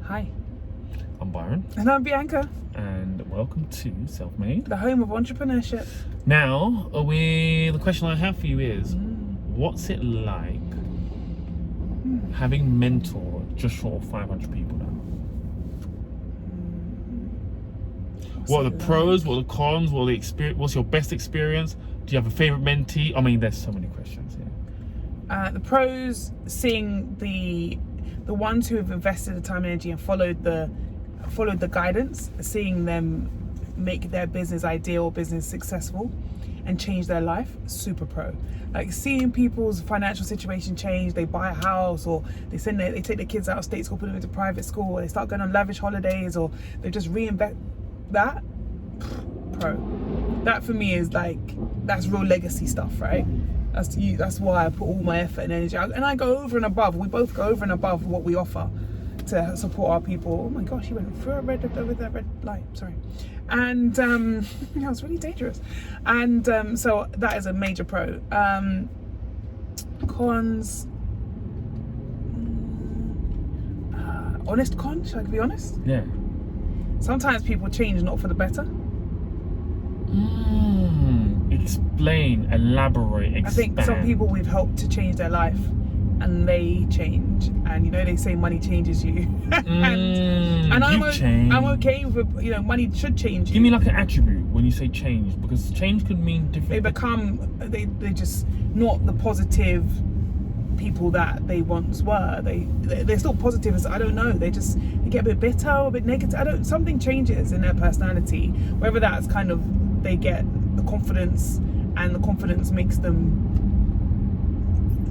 Hi. I'm Byron. And I'm Bianca. And welcome to SELFMADE. The home of entrepreneurship. Now, the question I have for you is, what's it like having mentored just short of 500 people now? What are the pros, what are the cons, what are the experience, what's your best experience? Do you have a favorite mentee? I mean, there's so many questions here. The pros, seeing the ones who have invested the time and energy and followed the guidance, seeing them make their business ideal, business successful, and change their life, super pro. Like seeing people's financial situation change, they buy a house, or they take their kids out of state school, put them into private school, or they start going on lavish holidays, or they just reinvest. That pro. That for me is like, that's real legacy stuff, right? That's why I put all my effort and energy out, and I go over and above. We both go over and above what we offer to support our people. Oh my gosh, he went through a red light. Sorry, and that was really dangerous. And so that is a major pro. Cons. Honest con. Should I be honest? Yeah. Sometimes people change not for the better. Explain, elaborate, expand. I think some people we've helped to change their life, and they change, and they say money changes you. and I'm okay with, money should change you. Give me like an attribute when you say change, because change could mean different. They just not the positive people that they once were. They're still positive, as I don't know. They get a bit bitter or a bit negative. Something changes in their personality. Whether that's kind of they get the confidence, and the confidence makes them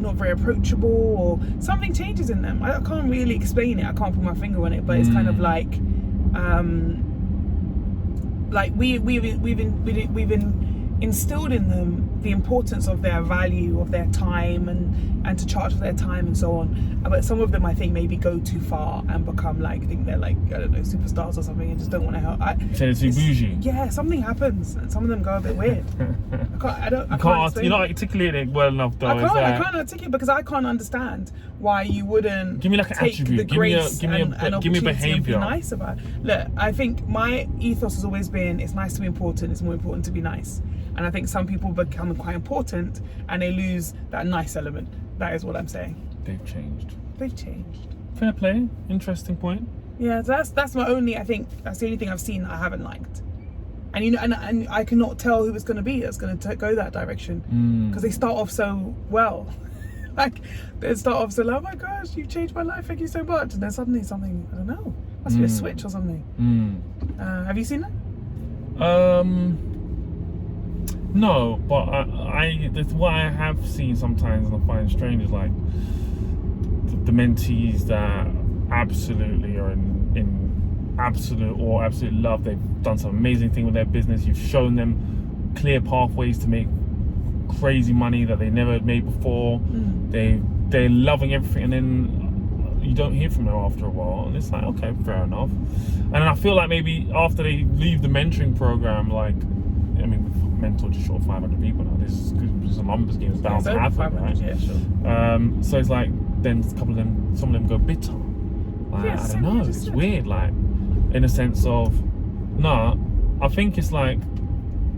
not very approachable, or something changes in them. I can't really explain it. I can't put my finger on it, but it's kind of like we've instilled in them the importance of their value, of their time, and to charge for their time and so on. But some of them, I think, maybe go too far and become think they're like, I don't know, superstars or something, and just don't want to help. So it's bougie. Yeah, something happens, and some of them go a bit weird. I can't you're not articulating it well enough, though. I can't articulate, because I can't understand why you wouldn't give me like an take attribute. the grace give me a behavior. And be nice about it. Look, I think my ethos has always been, it's nice to be important, it's more important to be nice. And I think some people become quite important and they lose that nice element. That is what I'm saying. They've changed. Fair play. Interesting point. Yeah, that's my only, I think that's the only thing I've seen that I haven't liked. And and I cannot tell who it's going to be that's going to go that direction, because they start off so well. They start off so like, oh my gosh, you've changed my life, thank you so much, and then suddenly something, I don't know, must be a switch or something. Have you seen that? No, but that's what I have seen sometimes, and I find strange, is like the mentees that absolutely are in absolute love. They've done some amazing thing with their business. You've shown them clear pathways to make crazy money that they never made before. They're loving everything, and then you don't hear from them after a while, and it's like, okay, fair enough. And then I feel like maybe after they leave the mentoring program, we've mentored just short of 500 people now. This is a numbers game. It's bound to happen, right? Yeah, sure. So it's like, then some of them go bitter. I don't know. It's weird, in a sense of, I think it's like,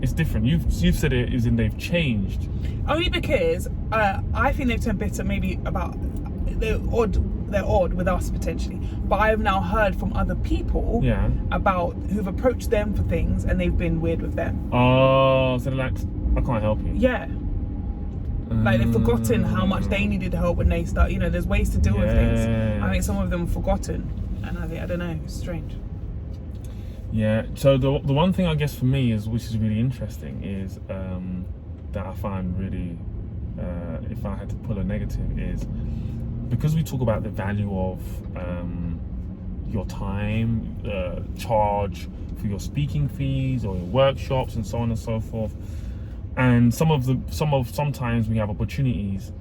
it's different. You've said it is in they've changed. Only because I think they've turned bitter maybe about they're odd with us potentially, but I have now heard from other people about who've approached them for things and they've been weird with them. Oh, so they're like, I can't help you. Yeah. They've forgotten how much they needed help when they start. There's ways to deal with things. I think some of them have forgotten, and I don't know, it's strange. Yeah. So the one thing I guess for me which is really interesting is that I find really, if I had to pull a negative, is because we talk about the value of your time, charge for your speaking fees or your workshops and so on and so forth. And sometimes we have opportunities,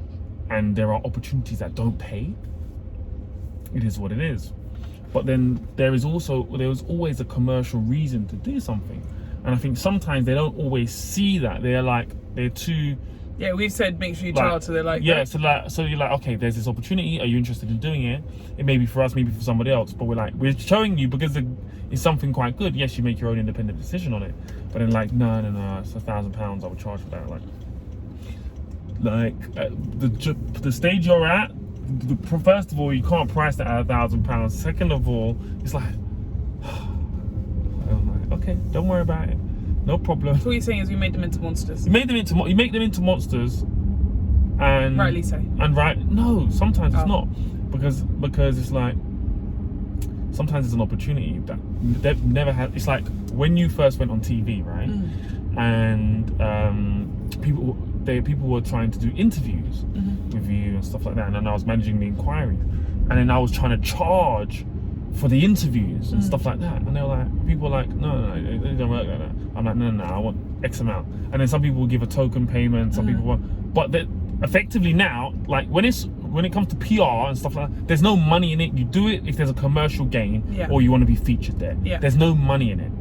and there are opportunities that don't pay. It is what it is. But then there is always a commercial reason to do something. And I think sometimes they don't always see that. They're too Yeah, we've said make sure you like, trial till they're like yeah, that. so you're like, okay, there's this opportunity. Are you interested in doing it? It may be for us, maybe for somebody else. But we're showing you because it's something quite good. Yes, you make your own independent decision on it. But then like, no, it's £1,000. I would charge for that. The stage you're at. First of all, you can't price that at £1,000. Second of all, it's like, okay, don't worry about it. No problem. So what you're saying is we made them into monsters. You make them into monsters, and Rightly so. And no, sometimes it's not, because it's like sometimes it's an opportunity that they've never had. It's like when you first went on TV, right? And people were trying to do interviews with you and stuff like that, and then I was managing the inquiries, and then I was trying to charge for the interviews and stuff like that, and they were like, people were like, no, it don't work like that. I'm like, no, I want X amount, and then some people will give a token payment, some people want, but effectively now, like when it comes to PR and stuff like that, there's no money in it. You do it if there's a commercial gain or you want to be featured there. There's no money in it.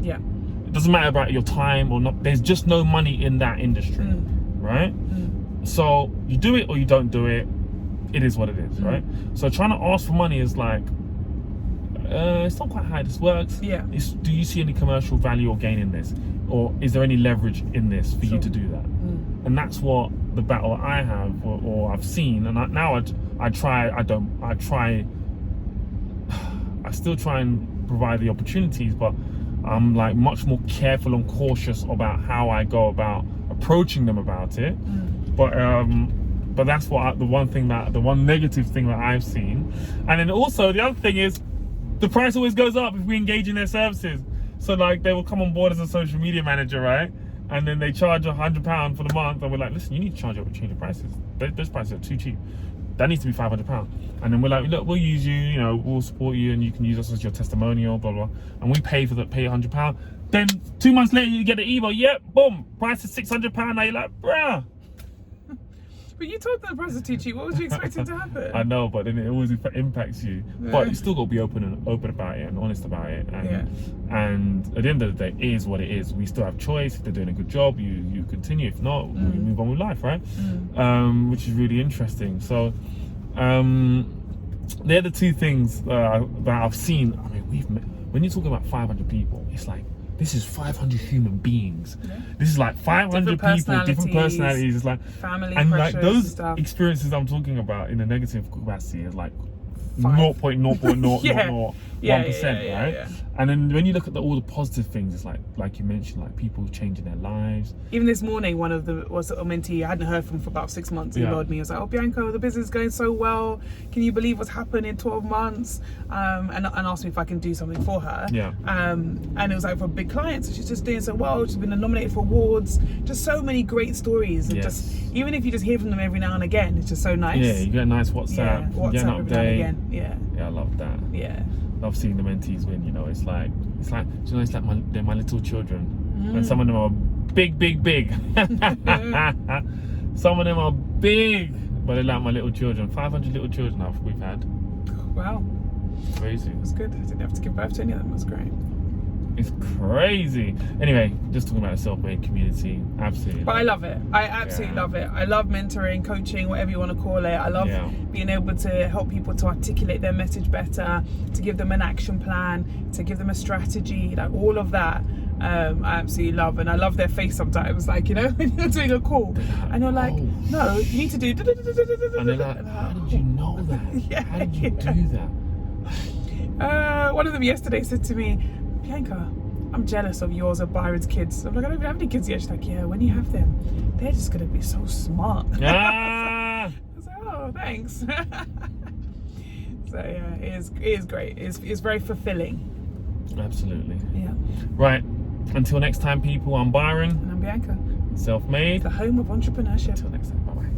It doesn't matter about your time or not. There's just no money in that industry, right? So you do it or you don't do it. It is what it is, right? So trying to ask for money is like, it's not quite how this works. Do you see any commercial value or gain in this, or is there any leverage in this for you to do that? And that's what the battle I have or I've seen. And I still try and provide the opportunities, but I'm like much more careful and cautious about how I go about approaching them about it. But that's what the one negative thing that I've seen. And then also the other thing is, the price always goes up if we engage in their services. So like they will come on board as a social media manager, right? And then they charge £100 for the month, and we're like, listen, you need to change your prices. Those prices are too cheap. That needs to be £500. And then we're like, look, we'll use you, we'll support you, and you can use us as your testimonial, blah blah. And we pay £100. Then 2 months later, you get an email. Yep, boom, price is £600. Now you're like, bruh. But you told them the price was too cheap. What was you expecting to happen? I know, but then it always impacts you. But you still got to be open about it and honest about it. And at the end of the day, it is what it is. We still have choice. If they're doing a good job, you continue. If not, we move on with life, right? Which is really interesting. So they're the two things that I've seen. I mean, when you talk about 500 people, it's like, this is 500 human beings. This is like 500 people, different personalities. It's like family, and like those stuff. Experiences I'm talking about in a negative capacity is like 0.0.001%, right? And then when you look at all the positive things, it's like you mentioned, like people changing their lives. Even this morning, one of the was a mentee I hadn't heard from for about 6 months. He emailed me. He was like, "Oh, Bianca, the business is going so well. Can you believe what's happened in 12 months?" And asked me if I can do something for her. And it was like for big clients. She's just doing so well. She's been nominated for awards. Just so many great stories. And just even if you just hear from them every now and again, it's just so nice. Yeah, you get a nice WhatsApp. WhatsApp you get an every now and again. Yeah, I love that. Yeah. Love seeing the mentees win. It's like they're my little children, and some of them are big. Some of them are big, but they're like my little children. 500 little children we've had. Wow, crazy. That's good. I didn't have to give birth to any of them. That's great. It's crazy. Anyway, just talking about the self-made community, absolutely. But I love it. I absolutely love it. I love mentoring, coaching, whatever you want to call it. I love being able to help people to articulate their message better, to give them an action plan, to give them a strategy, like all of that. I absolutely love, and I love their face sometimes, like, when you're doing a call and you're like, no, you need to do, and they're like, how did you know that? How did you do that? One of them yesterday said to me, Bianca, I'm jealous of yours or Byron's kids. I'm like, I don't even have any kids yet. She's like, yeah, when you have them, they're just going to be so smart. I was like, oh, thanks. So yeah, it is great. It's very fulfilling. Absolutely. Yeah. Right. Until next time, people, I'm Byron. And I'm Bianca. Self-made. The home of entrepreneurship. Until next time. Bye-bye.